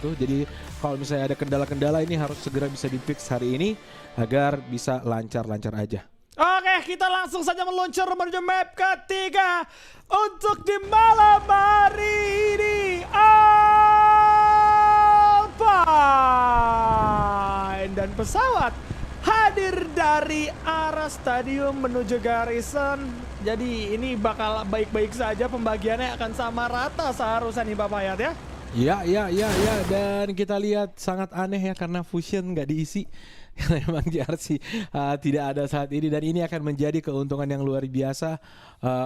tuh. Jadi kalau misalnya ada kendala-kendala ini harus segera bisa di-fix hari ini agar bisa lancar-lancar aja. Oke, kita langsung saja meluncur menuju map ketiga untuk di malam hari ini. Alpine dan pesawat hadir dari arah stadium menuju Garrison. Jadi ini bakal baik-baik saja, pembagiannya akan sama rata seharusnya nih Bapak Yat ya. Ya, dan kita lihat sangat aneh ya karena Fusion nggak diisi. Karena memang JRC tidak ada saat ini dan ini akan menjadi keuntungan yang luar biasa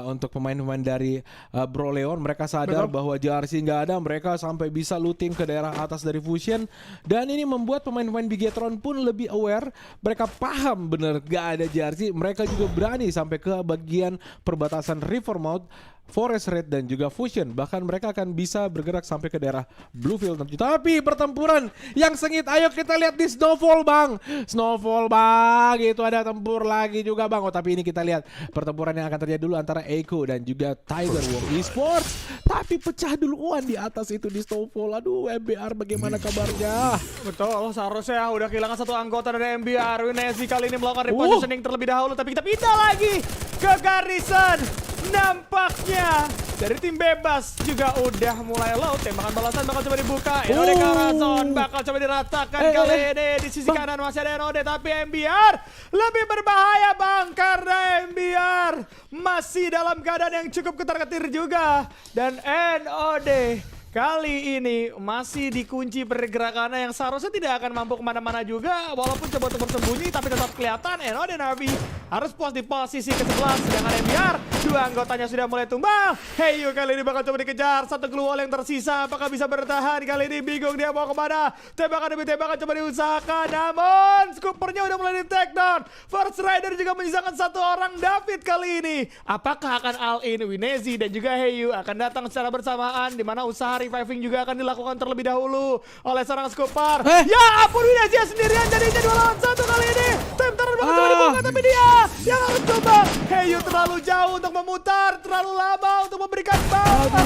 untuk pemain-pemain dari Broleon. Mereka sadar bahwa JRC nggak ada, mereka sampai bisa looting ke daerah atas dari Fusion dan ini membuat pemain-pemain Bigetron pun lebih aware. Mereka paham bener gak ada JRC, mereka juga berani sampai ke bagian perbatasan Rivermouth, Forest Red dan juga Fusion. Bahkan mereka akan bisa bergerak sampai ke daerah Bluefield. Tapi pertempuran yang sengit, ayo kita lihat di Snowfall bang. Snowfall bang, itu ada tempur lagi juga bang. Oh tapi ini kita lihat pertempuran yang akan terjadi dulu antara Eiko dan juga Tiger Wolf Esports. Tapi pecah duluan di atas itu di Snowfall. Aduh MBR bagaimana kabarnya? Betul, seharusnya udah kehilangan satu anggota dari MBR. Winesi kali ini melakukan repositioning terlebih dahulu, tapi kita pindah lagi ke Garrison. Nampaknya dari tim bebas juga udah mulai low. Tembakan balasan bakal coba dibuka. Enode Karazon bakal coba diratakan kali ini. Di sisi kanan masih ada Enode, tapi MBR lebih berbahaya bang, karena MBR masih dalam keadaan yang cukup ketar-ketir juga. Dan Enode kali ini masih dikunci pergerakannya yang seharusnya tidak akan mampu kemana-mana juga. Walaupun coba untuk bersembunyi tapi tetap kelihatan Enode Narvi harus puas di posisi ke-11. Sedangkan MBR dua anggotanya sudah mulai tumbang. Heyu kali ini bakal coba dikejar. Satu glue wall yang tersisa, apakah bisa bertahan? Kali ini bingung dia mau kemana. Tembakan demi tembakan coba diusahakan, namun Scoopernya udah mulai di take down. First Rider juga menyisakan satu orang. David kali ini apakah akan all in? Winesi dan juga Heyu akan datang secara bersamaan, di mana usaha reviving juga akan dilakukan terlebih dahulu oleh seorang Scooper. Ya ampun, Winesi sendirian jadinya 2 lawan 1 kali ini. Tim turret bakal coba dibuka, tapi dia yang harus coba. Heyu terlalu jauh untuk memutar, terlalu lama untuk memberikan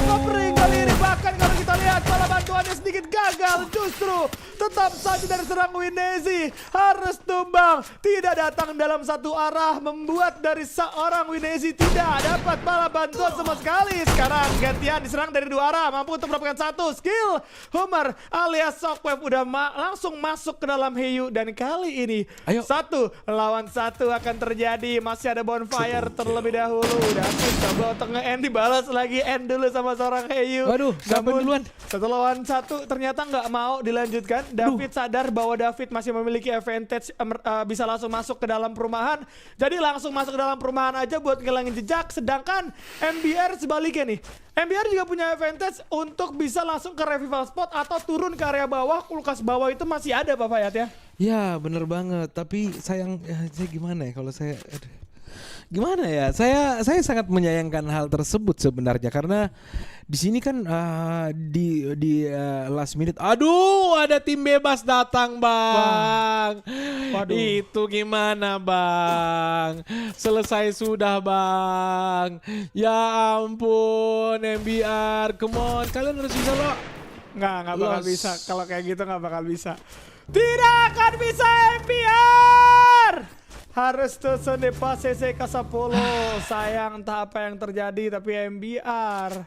covering kali ini. Bahkan kalau kita lihat malah bantuannya sedikit gagal, justru tetap saja dari serang Winesi harus tumbang. Tidak datang dalam satu arah, membuat dari seorang Winesi tidak dapat malah bantuan sama sekali. Sekarang gantian diserang dari 2 arah, mampu untuk mendapatkan satu skill. Homer alias Shockwave udah langsung masuk ke dalam Heyu, dan kali ini 1 lawan 1 akan terjadi. Masih ada bonfire terlebih dahulu. David coba untuk nge-end, dibalas lagi end dulu sama seorang Heyu. Waduh, sampai duluan. 1 lawan 1 ternyata nggak mau dilanjutkan. David sadar bahwa David masih memiliki advantage, bisa langsung masuk ke dalam perumahan. Jadi langsung masuk ke dalam perumahan aja buat ngilangin jejak. Sedangkan MBR sebaliknya nih. MBR juga punya advantage untuk bisa langsung ke revival spot atau turun ke area bawah. Kulkas bawah itu masih ada Pak Fayat ya. Ya bener banget, tapi sayang saya gimana ya kalau saya gimana ya, saya sangat menyayangkan hal tersebut sebenarnya karena di sini kan di last minute, aduh ada tim bebas datang bang. Waduh. Itu gimana bang? Selesai sudah bang. Ya ampun MBR, come on kalian harus bisa loh. Nggak bakal bisa. Kalau kayak gitu nggak bakal bisa. Tidak akan bisa MBR. Harus tusun di posisi ke-10. Sayang entah apa yang terjadi, tapi MBR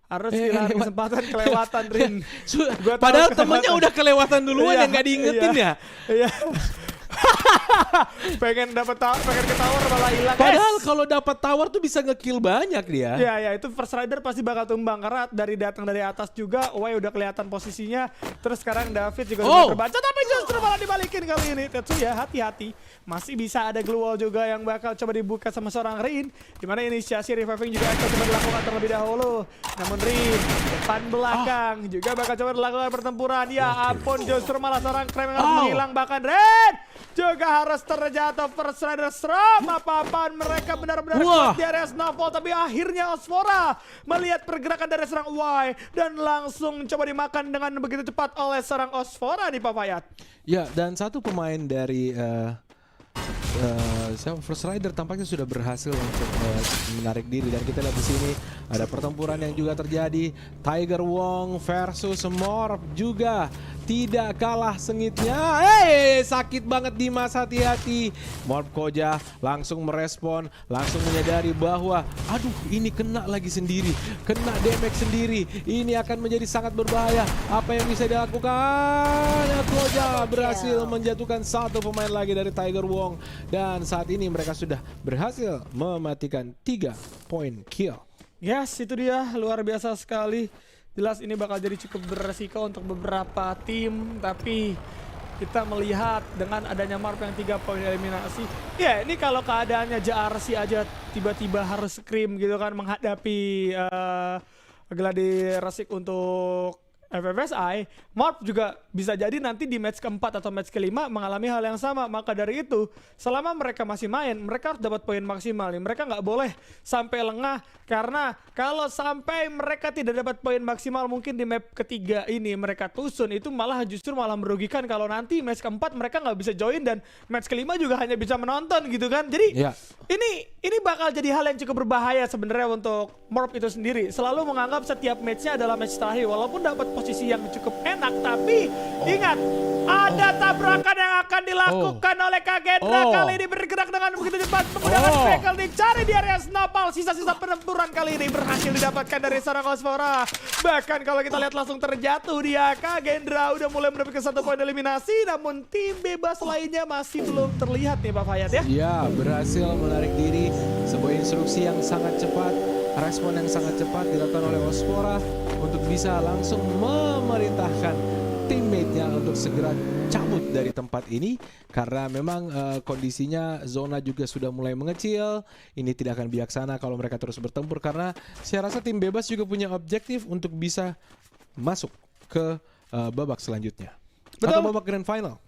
harus kehilangan kesempatan kelewatan Rin. Padahal temennya udah kelewatan duluan yang nggak diingetin ya. Iya. pengen ke tower malah hilang. Padahal kalau dapat tower tuh bisa ngekill banyak dia. Ya itu First Rider pasti bakal tumbang karena datang dari atas juga. Wah udah kelihatan posisinya. Terus sekarang David juga udah terbaca, tapi justru malah dibalikin kali ini. Tetsuya hati-hati. Masih bisa ada glue wall juga yang bakal coba dibuka sama seorang Rin. Dimana inisiasi reviving juga akan coba dilakukan terlebih dahulu. Namun Rin depan belakang juga bakal coba dilakukan pertempuran. Ya ampun, justru malah seorang Krem yang harus menghilang. Bahkan Rin juga harus terjatuh. First Rider Strom. Apa-apaan mereka benar-benar kuat di area Snowfall. Tapi akhirnya Osfora melihat pergerakan dari serang Y dan langsung coba dimakan dengan begitu cepat oleh serang Osfora nih Pak Fayat. Ya, dan satu pemain dari First Rider tampaknya sudah berhasil untuk menarik diri, dan kita lihat di sini ada pertempuran yang juga terjadi. Tiger Wong versus Morph juga tidak kalah sengitnya. Sakit banget Dimas, hati-hati. Morph Koja langsung merespon, langsung menyadari bahwa aduh ini kena lagi sendiri, kena damage sendiri. Ini akan menjadi sangat berbahaya. Apa yang bisa dilakukan? Koja berhasil menjatuhkan satu pemain lagi dari Tiger Wong, dan saat ini mereka sudah berhasil mematikan 3 poin kill. Yes, itu dia, luar biasa sekali. Jelas ini bakal jadi cukup beresiko untuk beberapa tim, tapi kita melihat dengan adanya Marp yang 3 poin eliminasi. Ya, ini kalau keadaannya JRC aja tiba-tiba harus scream gitu kan menghadapi Gladi Resik untuk FFSI, Marp juga bisa jadi nanti di match keempat atau match kelima mengalami hal yang sama. Maka dari itu, selama mereka masih main, mereka harus dapat poin maksimal nih. Mereka nggak boleh sampai lengah, karena kalau sampai mereka tidak dapat poin maksimal mungkin di map ketiga ini mereka tusun, itu justru malah merugikan kalau nanti match keempat mereka nggak bisa join dan match kelima juga hanya bisa menonton gitu kan. Jadi ini bakal jadi hal yang cukup berbahaya sebenarnya untuk Marp itu sendiri. Selalu menganggap setiap matchnya adalah match terakhir, walaupun dapat posisi yang cukup enak, tapi ingat ada tabrakan yang akan dilakukan oleh Kagendra. Kali ini bergerak dengan begitu cepat menggunakan vehicle, dicari di area Snowball. Sisa-sisa pertempuran kali ini berhasil didapatkan dari seorang Cosmora. Bahkan kalau kita lihat langsung terjatuh dia, Kagendra udah mulai mendapatkan 1 poin eliminasi, namun tim bebas lainnya masih belum terlihat nih Pak Fayat ya. Ya, berhasil menarik diri. Sebuah instruksi yang sangat cepat, respon yang sangat cepat dilakukan oleh Ospora untuk bisa langsung memerintahkan teammate-nya untuk segera cabut dari tempat ini, karena memang kondisinya zona juga sudah mulai mengecil. Ini tidak akan bijaksana kalau mereka terus bertempur, karena saya rasa tim bebas juga punya objektif untuk bisa masuk ke babak selanjutnya. Betul. Atau babak grand final.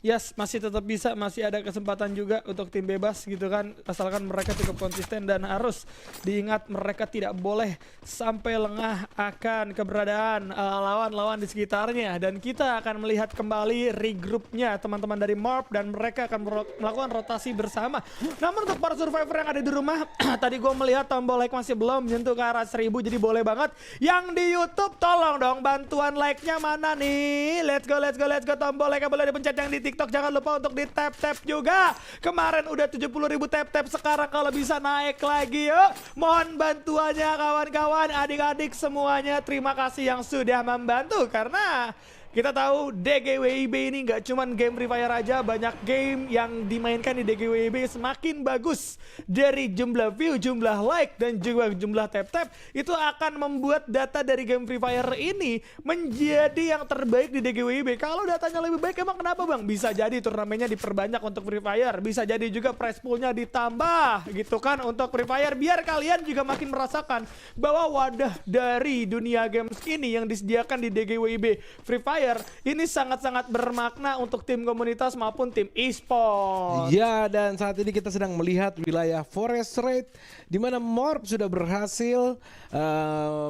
Yes, masih tetap bisa, masih ada kesempatan juga untuk tim bebas gitu kan, asalkan mereka cukup konsisten. Dan harus diingat mereka tidak boleh sampai lengah akan keberadaan lawan-lawan di sekitarnya. Dan kita akan melihat kembali regroupnya teman-teman dari Marp, dan mereka akan melakukan rotasi bersama. Namun untuk para survivor yang ada di rumah, tadi gue melihat tombol like masih belum menyentuh ke arah 1000, jadi boleh banget yang di YouTube tolong dong bantuan like-nya mana nih. Let's go tombol like boleh dipencet, yang di TikTok jangan lupa untuk di tap juga. Kemarin udah 70.000 tap, sekarang kalau bisa naik lagi yuk. Mohon bantuannya kawan-kawan, adik-adik semuanya. Terima kasih yang sudah membantu, karena kita tahu DGWIB ini nggak cuman game Free Fire aja, banyak game yang dimainkan di DGWIB semakin bagus. Dari jumlah view, jumlah like, dan juga jumlah tap itu akan membuat data dari game Free Fire ini menjadi yang terbaik di DGWIB. Kalau datanya lebih baik emang kenapa bang? Bisa jadi turnamennya diperbanyak untuk Free Fire, bisa jadi juga prize poolnya ditambah gitu kan untuk Free Fire, biar kalian juga makin merasakan bahwa wadah dari dunia games ini yang disediakan di DGWIB Free Fire ini sangat-sangat bermakna untuk tim komunitas maupun tim e-sport. Ya, dan saat ini kita sedang melihat wilayah Forest Raid, di mana Morp sudah berhasil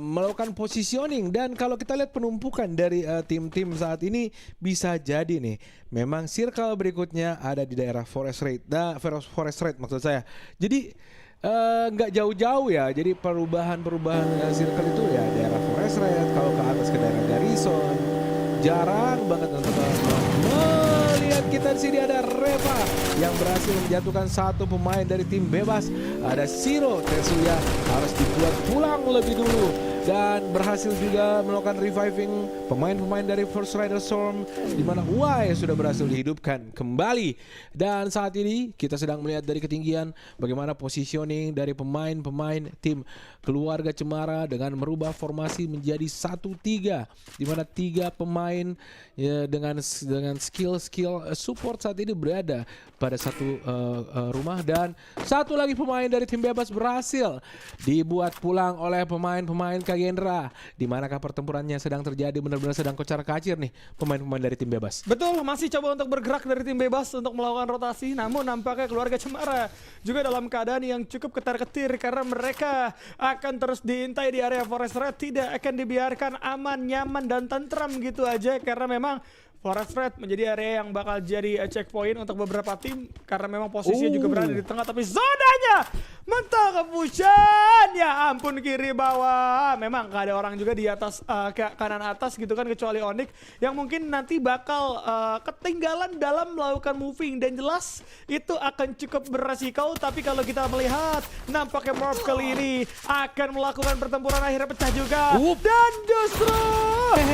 melakukan positioning. Dan kalau kita lihat penumpukan dari tim-tim saat ini, bisa jadi nih memang circle berikutnya ada di daerah Forest Raid. Forest Raid maksud saya. Jadi nggak jauh-jauh ya. Jadi perubahan circle itu ya daerah Forest Raid, kalau ke atas ke daerah Garrison. Jarang banget untuk melihat kita di sini. Ada Reva yang berhasil menjatuhkan 1 pemain dari tim bebas. Ada Shiro Tetsuya harus dibuat pulang lebih dulu, dan berhasil juga melakukan reviving pemain-pemain dari First Rider Storm, di mana Y sudah berhasil dihidupkan kembali. Dan saat ini kita sedang melihat dari ketinggian bagaimana positioning dari pemain-pemain tim keluarga Cemara dengan merubah formasi menjadi 1-3, di mana 3 pemain ya, dengan skill support saat ini berada pada satu rumah, dan 1 lagi pemain dari tim bebas berhasil dibuat pulang oleh pemain-pemain Kagendra. Di manakah pertempurannya sedang terjadi, benar-benar sedang kocar-kacir nih pemain-pemain dari tim bebas. Betul, masih coba untuk bergerak dari tim bebas untuk melakukan rotasi, namun nampaknya keluarga Cemara juga dalam keadaan yang cukup ketar-ketir, karena mereka akan terus diintai di area Forest Red, tidak akan dibiarkan aman, nyaman, dan tentram gitu aja, karena memang Forest Red menjadi area yang bakal jadi checkpoint untuk beberapa tim karena memang posisinya juga berada di tengah, tapi zonanya mental ke Fusion. Ya ampun, kiri bawah. Memang gak ada orang juga di atas kanan atas gitu kan, kecuali Onyx yang mungkin nanti bakal ketinggalan dalam melakukan moving, dan jelas itu akan cukup beresiko. Tapi kalau kita melihat nampaknya Morph kali ini akan melakukan pertempuran akhirnya pecah juga. Dan justru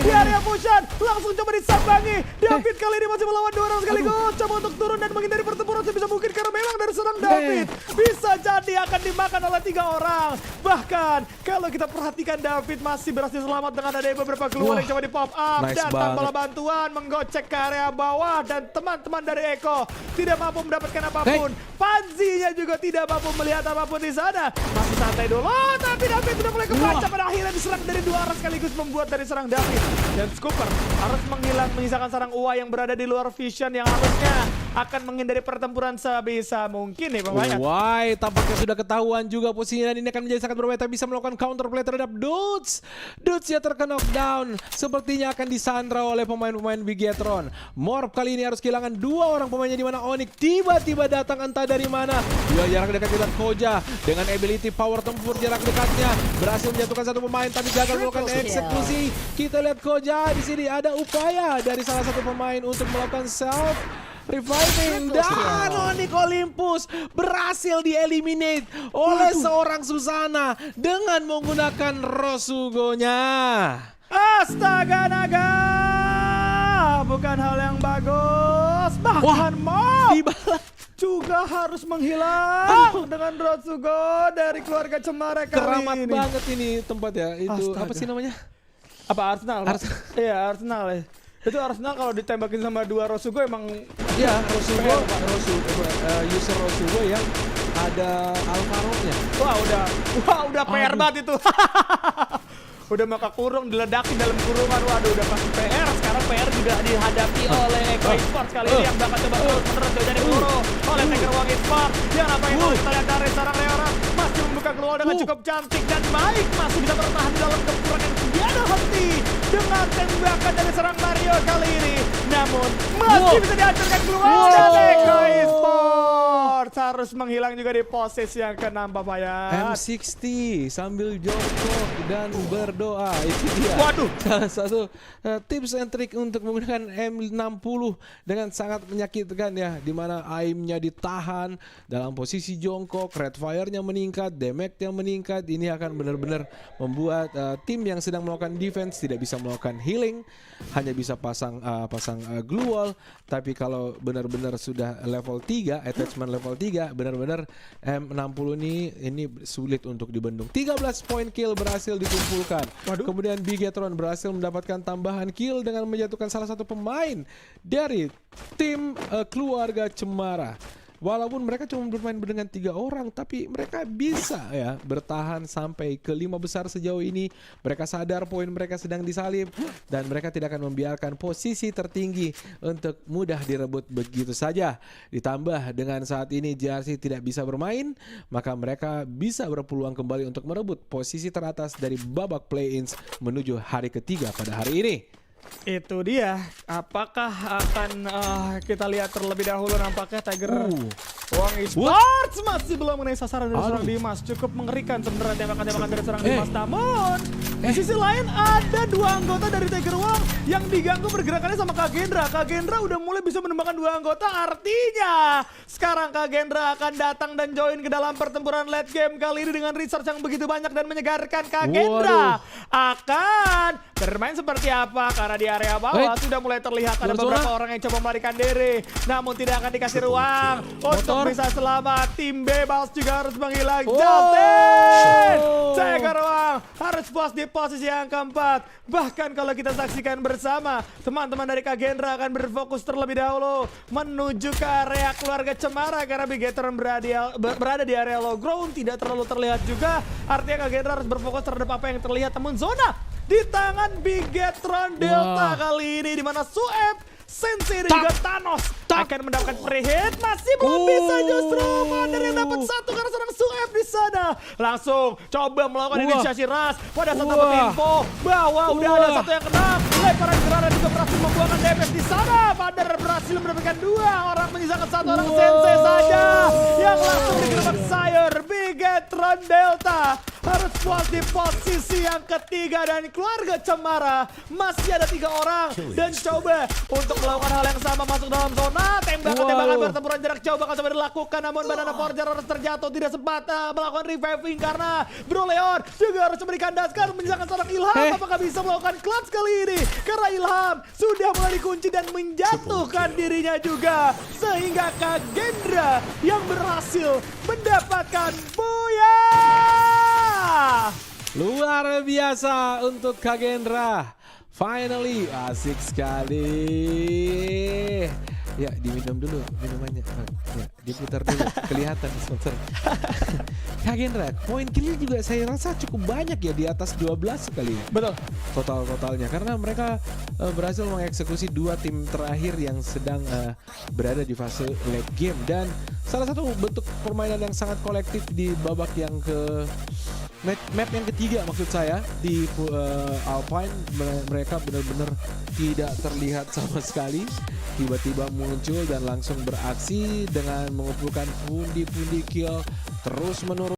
di area Fusion langsung coba disambangi. David kali ini masih melawan 2 orang sekaligus. Coba untuk turun dan menghindari pertempuran sebisa mungkin karena memang dari serang David bisa jadi akan dimakan oleh 3 orang. Bahkan kalau kita perhatikan David masih berhasil selamat dengan ada beberapa keluar yang coba di pop up. Dan tanpa bantuan menggocek ke area bawah, dan teman-teman dari Eko tidak mampu mendapatkan apapun. Panzinya juga tidak mampu melihat apapun di sana. Masih santai dulu, tapi David sudah mulai kebaca. Pada akhirnya diserang dari 2 arah sekaligus, membuat dari serang David. Dan Scooper harus menyisakan sarang Uwa yang berada di luar vision yang harusnya akan menghindari pertempuran sebisa mungkin nih pemain. Why, tampaknya sudah ketahuan juga posisinya, dan ini akan menjadi sangat berbahaya. Bisa melakukan counterplay terhadap Dudes. Dudes ya terkena knockdown. Sepertinya akan disandra oleh pemain-pemain Bigetron. Morph kali ini harus kehilangan 2 orang pemainnya, di mana Onyx tiba-tiba datang entah dari mana. Dia jarak dekat dengan Koja dengan ability power tempur jarak dekatnya berhasil menjatuhkan 1 pemain, tapi gagal melakukan eksekusi. Kita lihat Koja di sini ada upaya dari salah satu pemain untuk melakukan self reviving, dan Onyx Olympus berhasil dieliminate oleh seorang Susana dengan menggunakan Rosugonya. Astaga naga, bukan hal yang bagus. Bahkan Morph juga harus menghilang dengan Rosugo dari keluarga Cemara kali Keramat ini. banget ini tempat ya. Itu Astaga. apa sih namanya? Apa Arsenal? Iya Arsenal ya. Itu Arsenal kalau ditembakin sama 2 Rosugo emang Ya, Rosugo, user Rosugo yang ada Alvaro-nya. wah udah PR banget itu. Udah maka kurung, diledakin dalam kurungan. Waduh, udah pasti PR. Sekarang PR juga dihadapi oleh Eko Esports kali ini yang bakal coba terus dari peluru oleh Tiger Wang Esports. Yang apa yang kita lihat dari sarang Reora masih membuka keluar dengan cukup cantik dan baik, masih bisa bertahan di dalam gempuran yang tiada henti dengan tembakan dari serang Mario kali ini. Namun masih bisa dihancurkan keluar dan Eko Esports harus menghilang juga di posisi yang ke-6 Papayat. M60 sambil jongkok dan berdoa, itu dia. Waduh, salah satu tips and trick untuk menggunakan M60 dengan sangat menyakitkan ya, dimana aimnya ditahan dalam posisi jongkok, red fire-nya meningkat, damage-nya meningkat. Ini akan benar-benar membuat tim yang sedang melakukan defense tidak bisa melakukan healing, hanya bisa pasang glue wall. Tapi kalau benar-benar sudah level 3, attachment level 3, benar-benar M60 ini sulit untuk dibendung. 13 poin kill berhasil dikumpulkan. Kemudian Bigetron berhasil mendapatkan tambahan kill dengan menjatuhkan salah satu pemain dari tim keluarga Cemara. Walaupun mereka cuma bermain dengan 3 orang, tapi mereka bisa ya bertahan sampai ke 5 besar sejauh ini. Mereka sadar poin mereka sedang disalib, dan mereka tidak akan membiarkan posisi tertinggi untuk mudah direbut begitu saja. Ditambah dengan saat ini JRC tidak bisa bermain, maka mereka bisa berpeluang kembali untuk merebut posisi teratas dari babak play-ins menuju hari ketiga pada hari ini. itu dia. Apakah akan kita lihat terlebih dahulu? Nampaknya Tiger Wang Esports masih belum mengenai sasaran dari serang Dimas. Cukup mengerikan sebenarnya tembakan-tembakan dari serang Dimas. Namun di sisi lain ada 2 anggota dari Tiger Wang yang diganggu pergerakannya sama Kagendra. Kagendra udah mulai bisa menembakkan 2 anggota. Artinya sekarang Kagendra akan datang dan join ke dalam pertempuran late game kali ini dengan research yang begitu banyak dan menyegarkan. Kagendra akan bermain seperti apa? Karena di area bawah sudah mulai terlihat ada beberapa orang yang coba melarikan diri, namun tidak akan dikasih ruang untuk bisa selamat. Tim bebas juga harus menghilang. Justin Tiger Wang harus puas di posisi yang keempat. Bahkan kalau kita saksikan bersama, teman-teman dari Kagendra akan berfokus terlebih dahulu menuju ke area keluarga Cemara karena Bigetron berada di area low ground, tidak terlalu terlihat juga. Artinya Kagendra harus berfokus terhadap apa yang terlihat. Namun zona di tangan Bigetron Delta kali ini, di mana Sueb Sensei dan juga Thanos akan mendapatkan pre-hit. Masih belum bisa justru Mother yang dapat satu karena seorang Suef di sana. Langsung coba melakukan inisiasi rush pada saat dapat info bahwa udah ada satu yang kena. Lemparan granat juga berhasil membuangkan damage di sana. Mother berhasil mendapatkan 2 orang, menyisakan 1 orang Sensei saja yang langsung digerebek Sayur. Bigetron Delta harus puas di posisi yang ketiga dan keluarga Cemara masih ada 3 orang dan coba untuk melakukan hal yang sama, masuk dalam zona. Tembakan-tembakan bertempuran jarak jauh bakal coba dilakukan, namun Banana Forger harus terjatuh, tidak sempat melakukan reviving karena Bro Leon juga harus memberikan daskan menyisakan seorang Ilham. Apakah bisa melakukan clutch kali ini? Karena Ilham sudah mulai dikunci dan menjatuhkan dirinya juga, sehingga Kagendra yang berhasil mendapatkan Booyah. Luar biasa untuk Kagendra. Finally, asik sekali. Ya, diminum dulu minumannya. Ya, diputar dulu. Kelihatan sponsor. Kagendra, poin kill juga saya rasa cukup banyak ya, di atas 12 kali. Betul. Totalnya karena mereka berhasil mengeksekusi 2 tim terakhir yang sedang berada di fase late game, dan salah satu bentuk permainan yang sangat kolektif di babak yang ke map yang ketiga maksud saya di Alpine. Mereka benar-benar tidak terlihat sama sekali, tiba-tiba muncul dan langsung beraksi dengan mengumpulkan pundi-pundi kill terus menurun.